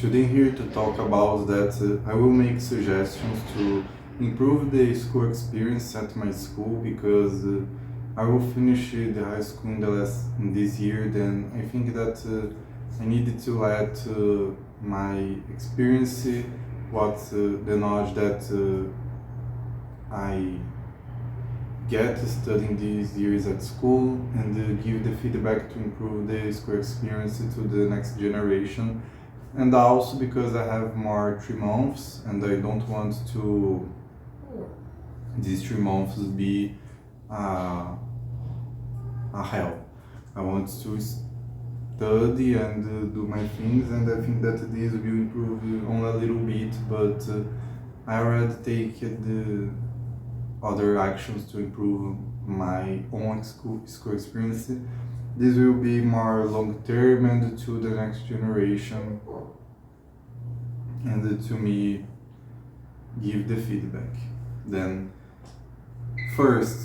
Today here to talk about that I will make suggestions to improve the school experience at my school because I will finish the high school in this year. Then I think that I needed to let my experience, the knowledge that I get studying these years at school, and give the feedback to improve the school experience to the next generation. And also because I have more 3 months and I don't want to these 3 months be a hell. I want to study and do my things, and I think that this will improve only a little bit, but I already take the other actions to improve my own school experience. This will be more long term and to the next generation, and to me give the feedback. Then first,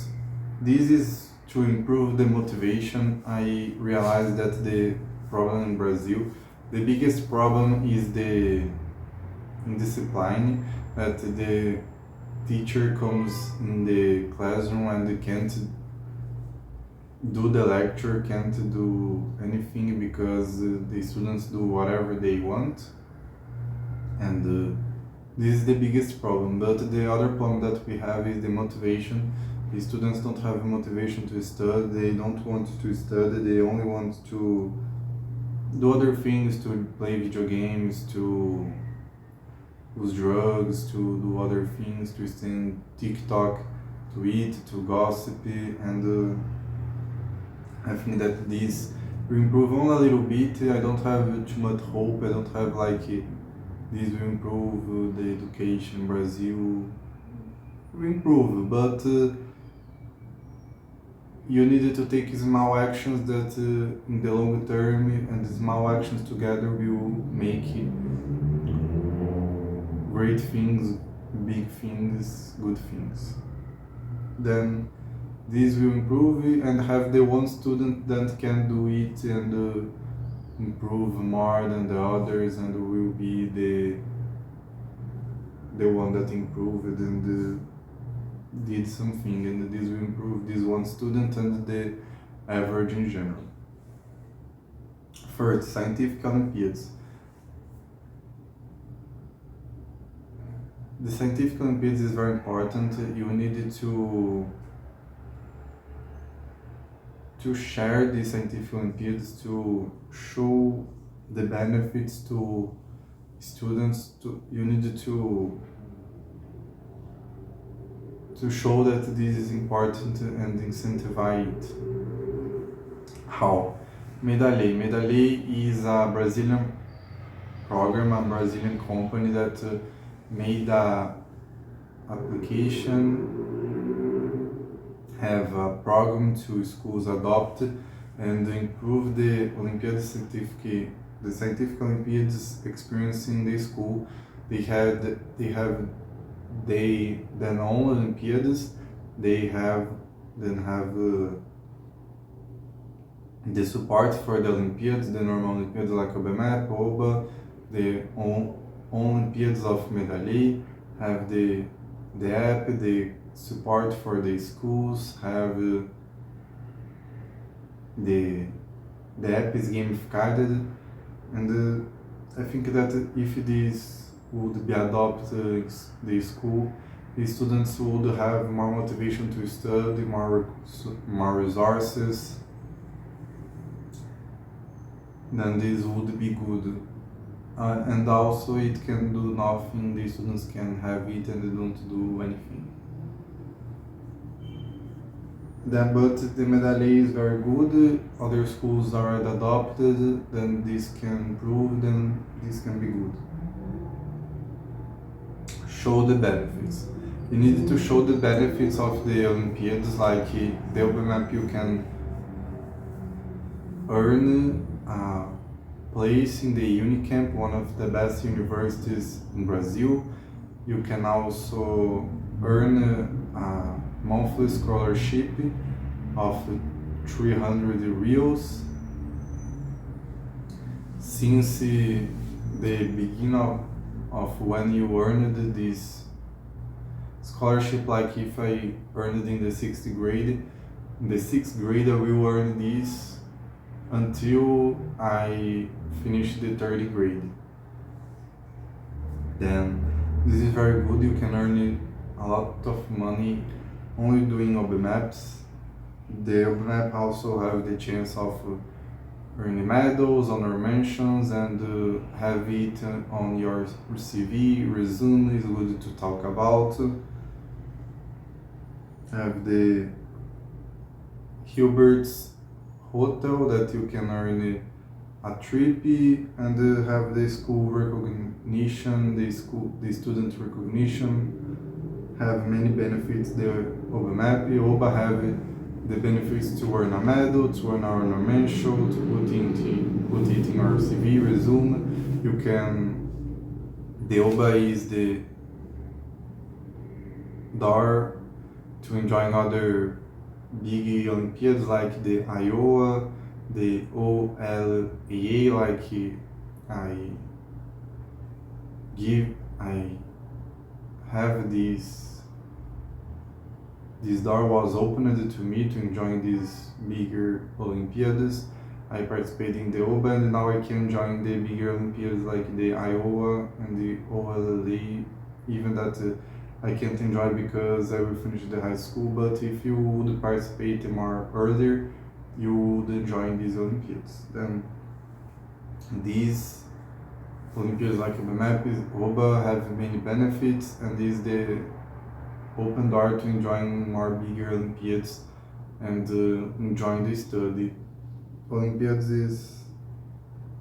this is to improve the motivation. I realized that the problem in Brazil, the biggest problem is the indiscipline, that the teacher comes in the classroom and can't do the lecture, can't do anything because the students do whatever they want, and this is the biggest problem. But the other problem that we have is the motivation. The students don't have motivation to study, they don't want to study, they only want to do other things, to play video games, to use drugs, to do other things, to stay in TikTok, to eat, to gossip, and I think that this will improve only a little bit. I don't have too much hope. I don't have this will improve the education in Brazil. Will improve, but you need to take small actions that in the long term, and the small actions together will make great things, big things, good things. Then this will improve and have the one student that can do it and improve more than the others, and will be the one that improved and did something, and this will improve this one student and the average in general. First, scientific Olympiads. The scientific Olympiads is very important. You need to share the scientific Olympiads, to show the benefits to students. You need to show that this is important and incentivize it. How? Medalei. Medalei is a Brazilian program, a Brazilian company that made a application, have a program to schools adopt and improve the the scientific Olympiads experience in the school. They have then own Olympiads. They have the support for the Olympiads, the normal Olympiads like OBMEP, OBA, the own Olympiads of Medalei, have the app, the support for the schools, have the app is gamified, and I think that if this would be adopted the school, the students would have more motivation to study, more resources, then this would be good. And also it can do nothing, the students can have it and they don't do anything. But the Medalei is very good, other schools are adopted, then this can improve, then this can be good. Show the benefits. You need to show the benefits of the Olympiads, like the OBMEP, you can earn place in the Unicamp, one of the best universities in Brazil. You can also earn a monthly scholarship of 300 reals. Since the beginning of when you earned this scholarship, like if I earned in the 6th grade, in the 6th grade I will earn this until I finish the 3rd grade. Then this is very good, you can earn a lot of money only doing OBMEPs. The OBMEP also have the chance of earning medals, honor mentions, and have it on your CV, resume is good to talk about. Have the Hilbert's hotel that you can earn a trip, and have the school recognition, the student recognition, have many benefits. The OBMEP, OBA have the benefits to earn a medal, to earn an ornamental, to put it in your CV, resume. You can, the OBA is the door to enjoying other big Olympiads like the Iowa, the OLAA, like I have this door was opened to me to enjoy these bigger Olympiads. I participated in the OBA, and now I can join the bigger Olympiads like the Iowa and the OLA, even that I can't enjoy because I will finish the high school, but if you would participate more earlier, you would enjoy these Olympiads. Then these Olympiads like OBMEP, OBA have many benefits, and this is the open door to enjoying more bigger Olympiads and enjoying the study. Olympiads is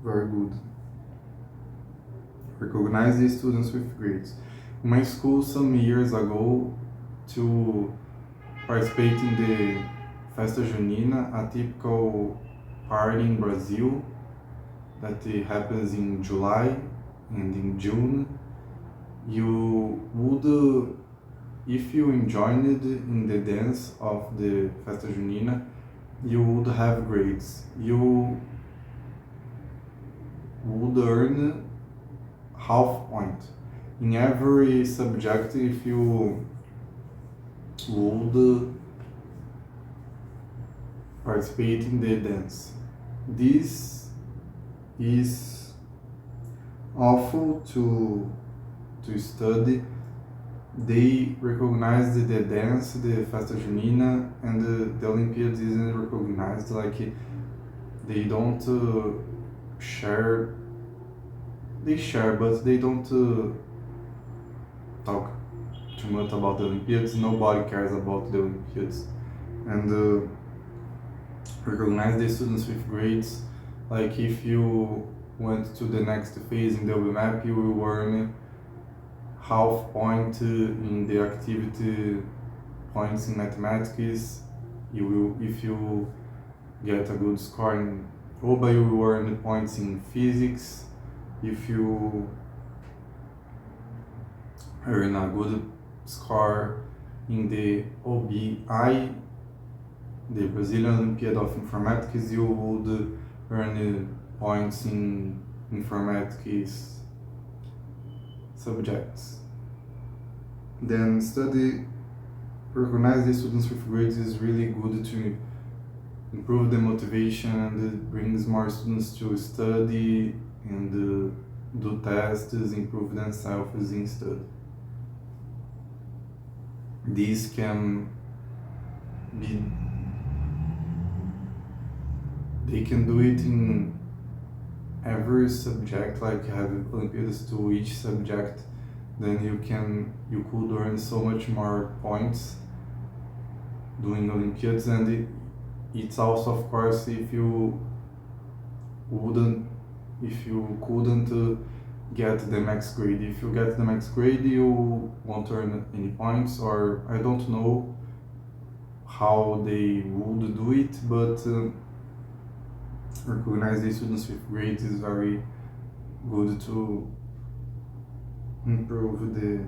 very good. Recognize the students with grades. In my school some years ago, to participate in the Festa Junina, a typical party in Brazil that happens in July and in June, you would, if you joined in the dance of the Festa Junina, you would have grades. You would earn half point in every subject if you would participate in the dance. This is awful to study. They recognize the dance, the Festa Junina, and the Olympiads isn't recognized. Like they don't share. They share, but they don't talk too much about the Olympiads. Nobody cares about the Olympiads, and recognize the students with grades. Like if you went to the next phase in the OBMEP, you will earn half point in the activity points in mathematics. You will, if you get a good score in OBA, you will earn points in physics. If you earn a good score in the OBI, the Brazilian Olympiad of Informatics, you would earn points in informatics subjects. Then study, recognize the students with grades is really good to improve the motivation, and it brings more students to study and do tests, improve themselves in study. These can be, they can do it in every subject, like have Olympiads to each subject. Then you could earn so much more points doing Olympiads, and it's also, of course, if you couldn't get the max grade. If you get the max grade, you won't earn any points, or I don't know how they would do it, but recognize the students with grades is very good to improve the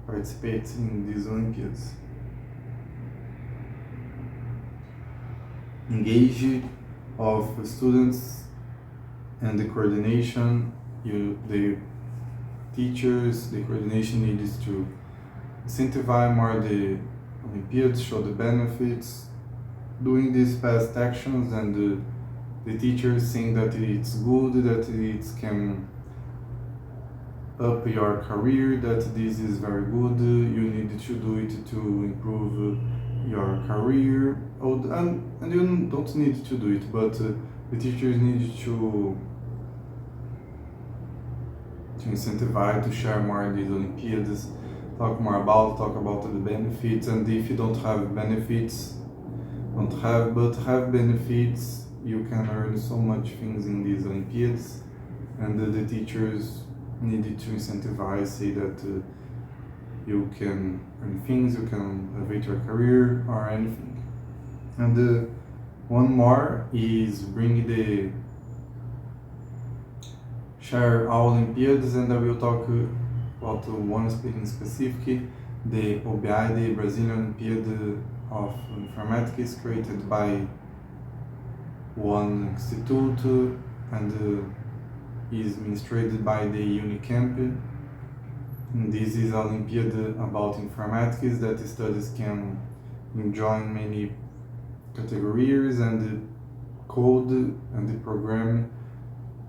participate in these Olympiads. Engage of students and the coordination the teachers, the coordination needs to incentivize more the Olympiads, show the benefits, doing these past actions, and the teachers saying that it's good, that it can up your career, that this is very good, you need to do it to improve your career, and you don't need to do it, but the teachers need to incentivize, to share more these Olympiads, talk about the benefits, and if you don't have benefits, have benefits, you can earn so much things in these Olympiads, and the teachers needed to incentivize, say that you can earn things, you can elevate your career or anything. And one more is bring the share all Olympiads, and I will talk about one speaking specific, the OBA, the Brazilian Olympiad of Informatics, created by one institute and is administered by the Unicamp. And this is an Olympiad about informatics that studies can join many categories and code and the program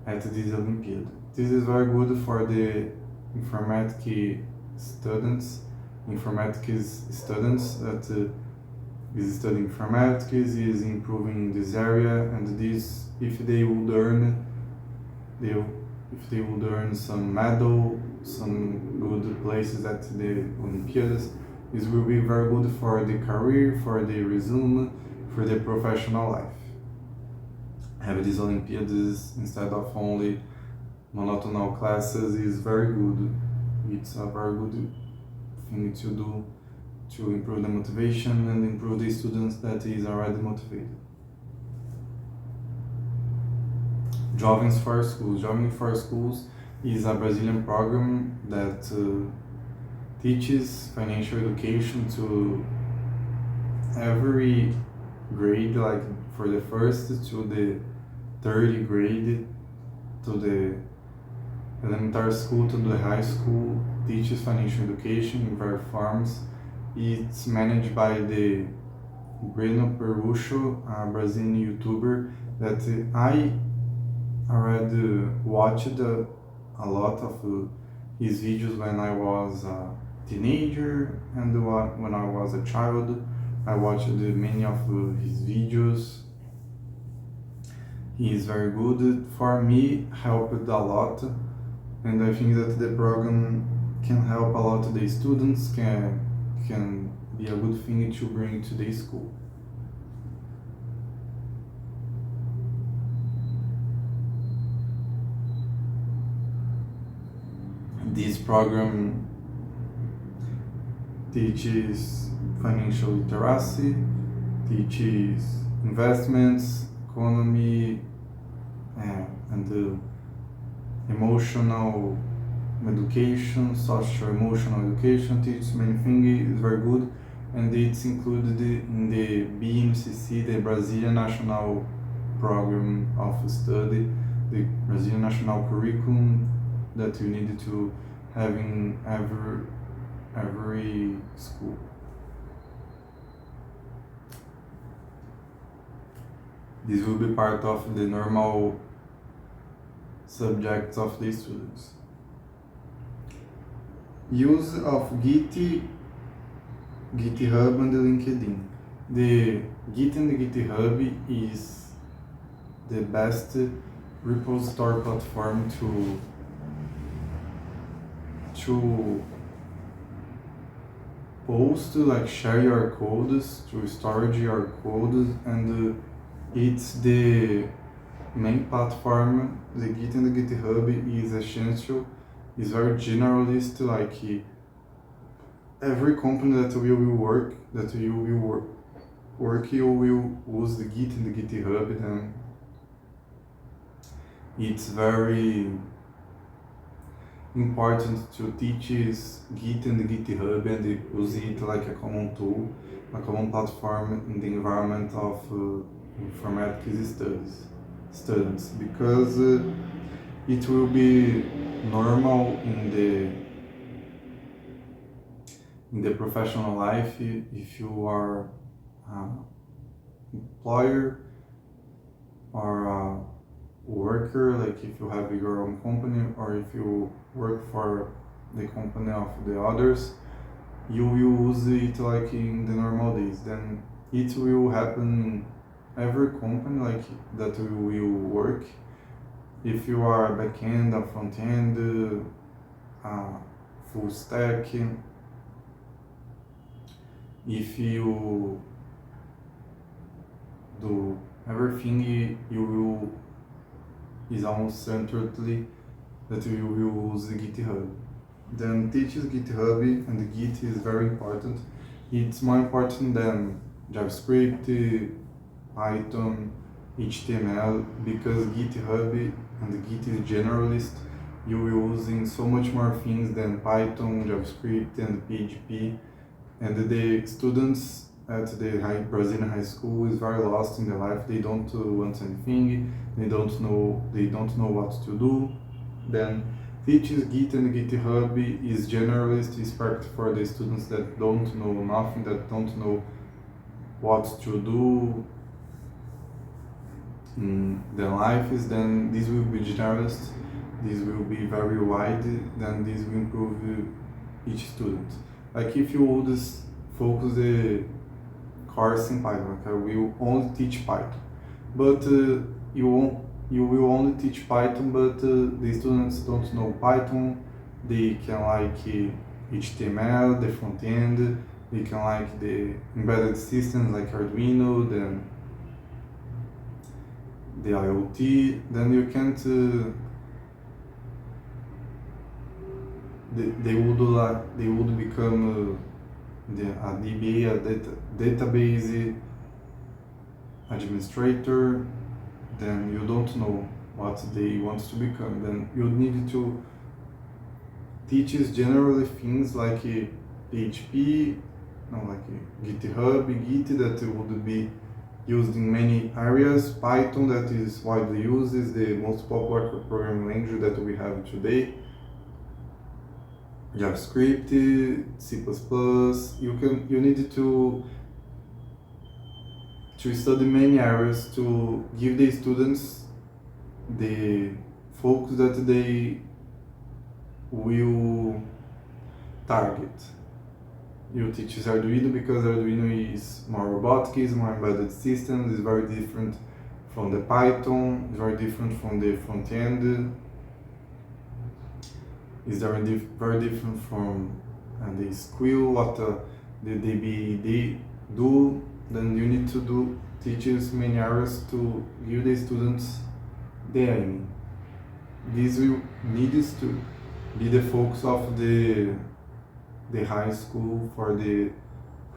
at this Olympiad. This is very good for the informatics students that is studying informatics, is improving this area, and this, if they would earn some medal, some good places at the Olympiads, this will be very good for the career, for the resume, for the professional life. Have these Olympiads instead of only monotonal classes is very good. It's a very good thing to do to improve the motivation and improve the students that is already motivated. Jovens for Schools. Jovens for Schools is a Brazilian program that teaches financial education to every grade, like for the first to the third grade, to the elementary school, to the high school, teaches financial education in various forms. It's managed by the Breno Perucho, a Brazilian YouTuber that I already watched a lot of his videos when I was a teenager and when I was a child. I watched many of his videos. He is very good. For me, helped a lot, and I think that the program can help a lot the students, can be a good thing to bring to the school. This program teaches financial literacy, teaches investments, economy, and emotional education, social emotional education, teaches many things, is very good, and it's included in the BMCC, the Brazilian National Program of Study, the Brazilian National Curriculum that you need to have in every school. This will be part of the normal subjects of the students. Use of GitHub and LinkedIn. The Git and the GitHub is the best repository platform to post, like share your codes, to storage your codes, and it's the main platform. The Git and the GitHub is essential, is very generalist, like every company that you will work, you will use the Git and the GitHub, and it's very important to teach Git and GitHub and use it like a common tool, a common platform in the environment of informatics students, because It will be normal in the professional life if you are an employer or a worker, like if you have your own company or if you work for the company of the others, you will use it like in the normal days. Then it will happen in every company like that you will work. If you are a back-end, a front-end, full stack, if you do everything, you will is almost certainly that you will use the GitHub. Then teaches GitHub, and Git is very important. It's more important than JavaScript, Python, HTML, because GitHub and Git is generalist. You will using so much more things than Python, JavaScript, and PHP. And the students at the Brazilian high school is very lost in their life. They don't want anything. They don't know what to do. Then teaches Git and GitHub is generalist, is perfect for the students that don't know nothing, that don't know what to do in their lives. Then this will be generalist. This will be very wide. Then this will improve each student. Like if you would focus the course in Python, like I will only teach Python, but you will only teach Python, but the students don't know Python. They can like HTML, the front end. They can like the embedded systems like Arduino, then the IoT. Then you can't. They would become a DBA, a database administrator. Then you don't know what they want to become. Then you need to teach generally things like PHP, like GitHub, Git, that would be used in many areas. Python, that is widely used, is the most popular programming language that we have today. JavaScript, C++. You need to study many areas to give the students the focus that they will target. You teach Arduino because Arduino is more robotic, is more embedded systems, is very different from the Python, is very different from the front end. Is very different from the skill, what the DBA do. Then you need to teach many areas to give the students the aim. This will needs to be the focus of the high school for the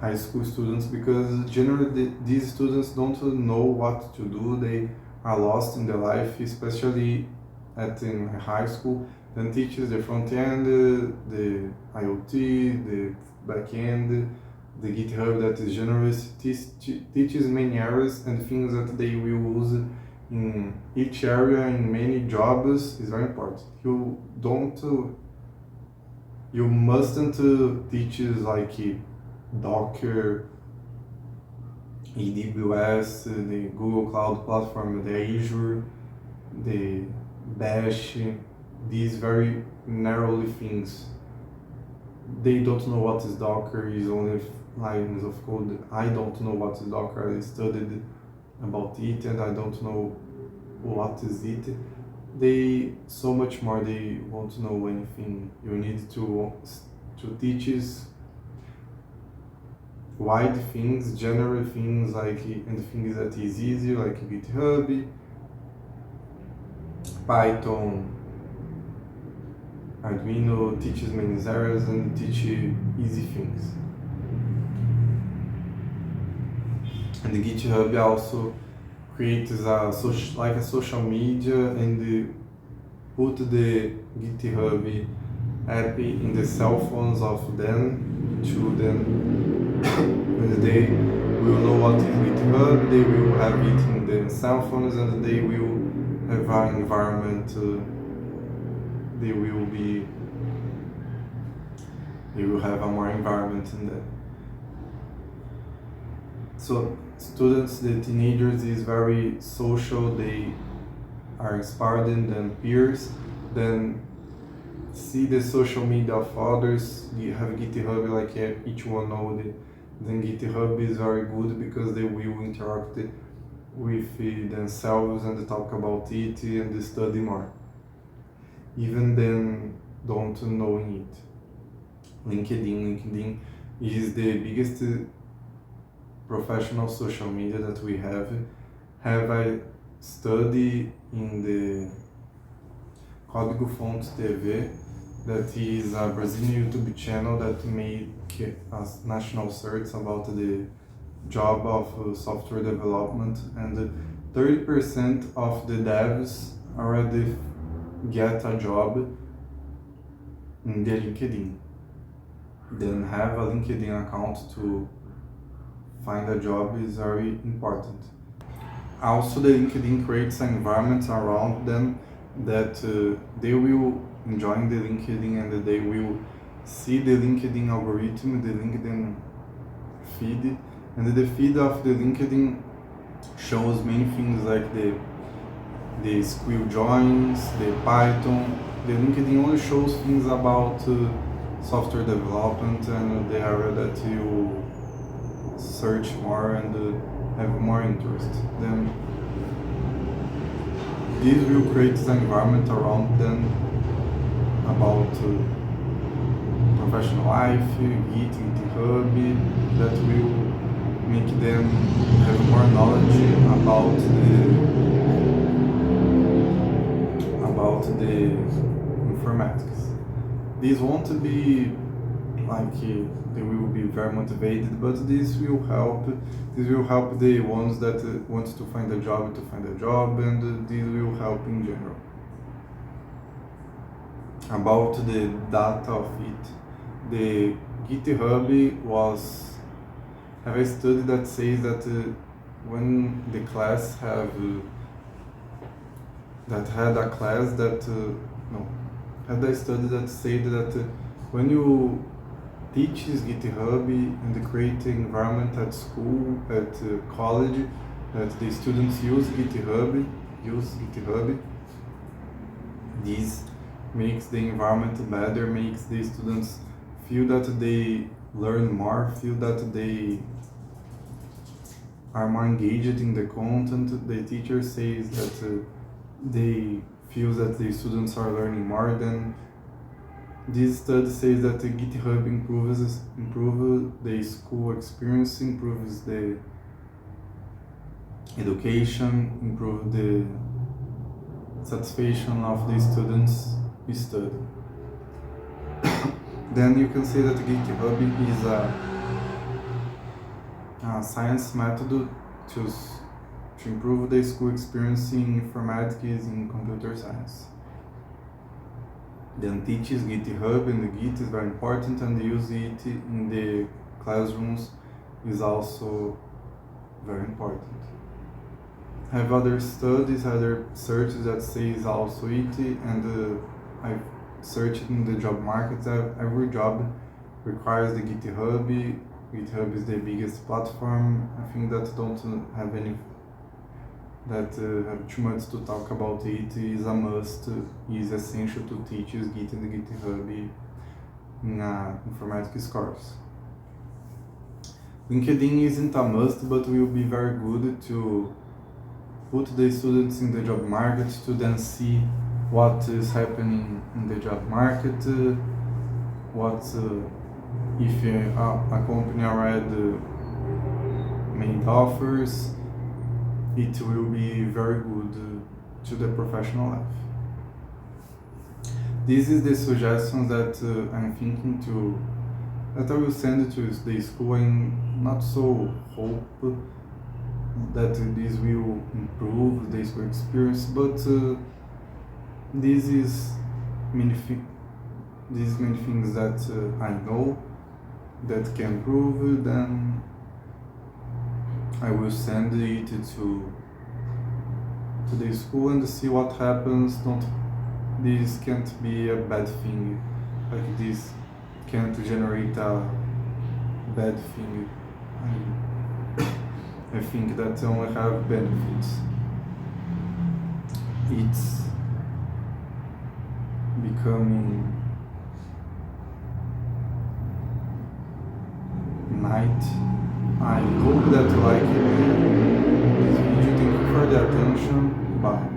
high school students, because generally these students don't know what to do. They are lost in their life, especially in high school. Then teaches the front end, the IoT, the back end, the GitHub that is generous, teaches many areas and things that they will use in each area in many jobs is very important. You mustn't teach like Docker, AWS, the Google Cloud Platform, the Azure, the Bash, these very narrowly things. They don't know what is Docker, is only lines of code. I don't know what is Docker. I studied about it and I don't know what is it. They so much more, they won't know anything. You need to teach wide things, general things, like, and things that is easy, like GitHub, Python, Arduino, teaches many areas and teach easy things. And the GitHub also creates a social media and put the GitHub app in the cell phones of them, to them, and they will know what is GitHub. They will have it in their cell phones and they will have an environment they will have a more environment in that. So students, the teenagers is very social, they are inspired than peers, then see the social media of others. You have GitHub, like each one know that. Then GitHub is very good because they will interact with themselves and talk about it and study more. Even then, don't knowing it. LinkedIn is the biggest professional social media that we have. Have I study in the Código Fontes TV, that is a Brazilian YouTube channel that made a national search about the job of software development, and 30% of the devs already get a job in the LinkedIn. Then have a LinkedIn account to find a job is very important. Also, the LinkedIn creates an environment around them that they will enjoy the LinkedIn and they will see the LinkedIn algorithm, the LinkedIn feed, and the feed of the LinkedIn shows many things like the skill joins, the Python. The LinkedIn only shows things about software development and the area that you search more and have more interest. Then this will create an environment around them about professional life, GitHub, that will make them have more knowledge about the informatics. This won't be like they will be very motivated, but this will help the ones that want to find a job, and this will help in general. About the data of it, the GitHub have a study that says that when the class had a study that said that when you teach GitHub and create an environment at school, at college, that the students use GitHub, this makes the environment better, makes the students feel that they learn more, feel that they are more engaged in the content. The teacher says that they feel that the students are learning more. Than this study says that the GitHub improves the school experience, improves the education, improves the satisfaction of the students study. Then you can say that GitHub is a science method to improve the school experience in informatics, in computer science. Then teaches GitHub, and the Git is very important, and use it in the classrooms is also very important. Have other studies, other searches that says also it, and I've searched in the job market. Every job requires the GitHub. GitHub is the biggest platform. I think that don't have have too much to talk about it. Is a must, is essential to teach Git and GitHub in informatics course. LinkedIn isn't a must, but will be very good to put the students in the job market to then see what is happening in the job market, what if a company already made offers. It will be very good to the professional life. This is the suggestions that I'm thinking that I will send to the school. I'm not so hope that this will improve the school experience, but this is many things that I know that can improve. Then I will send it to the school and see what happens. this can't be a bad thing. Like this can't generate a bad thing. I think that only have benefits. It's becoming night. I hope that you like this video. Thank you for the attention. Bye.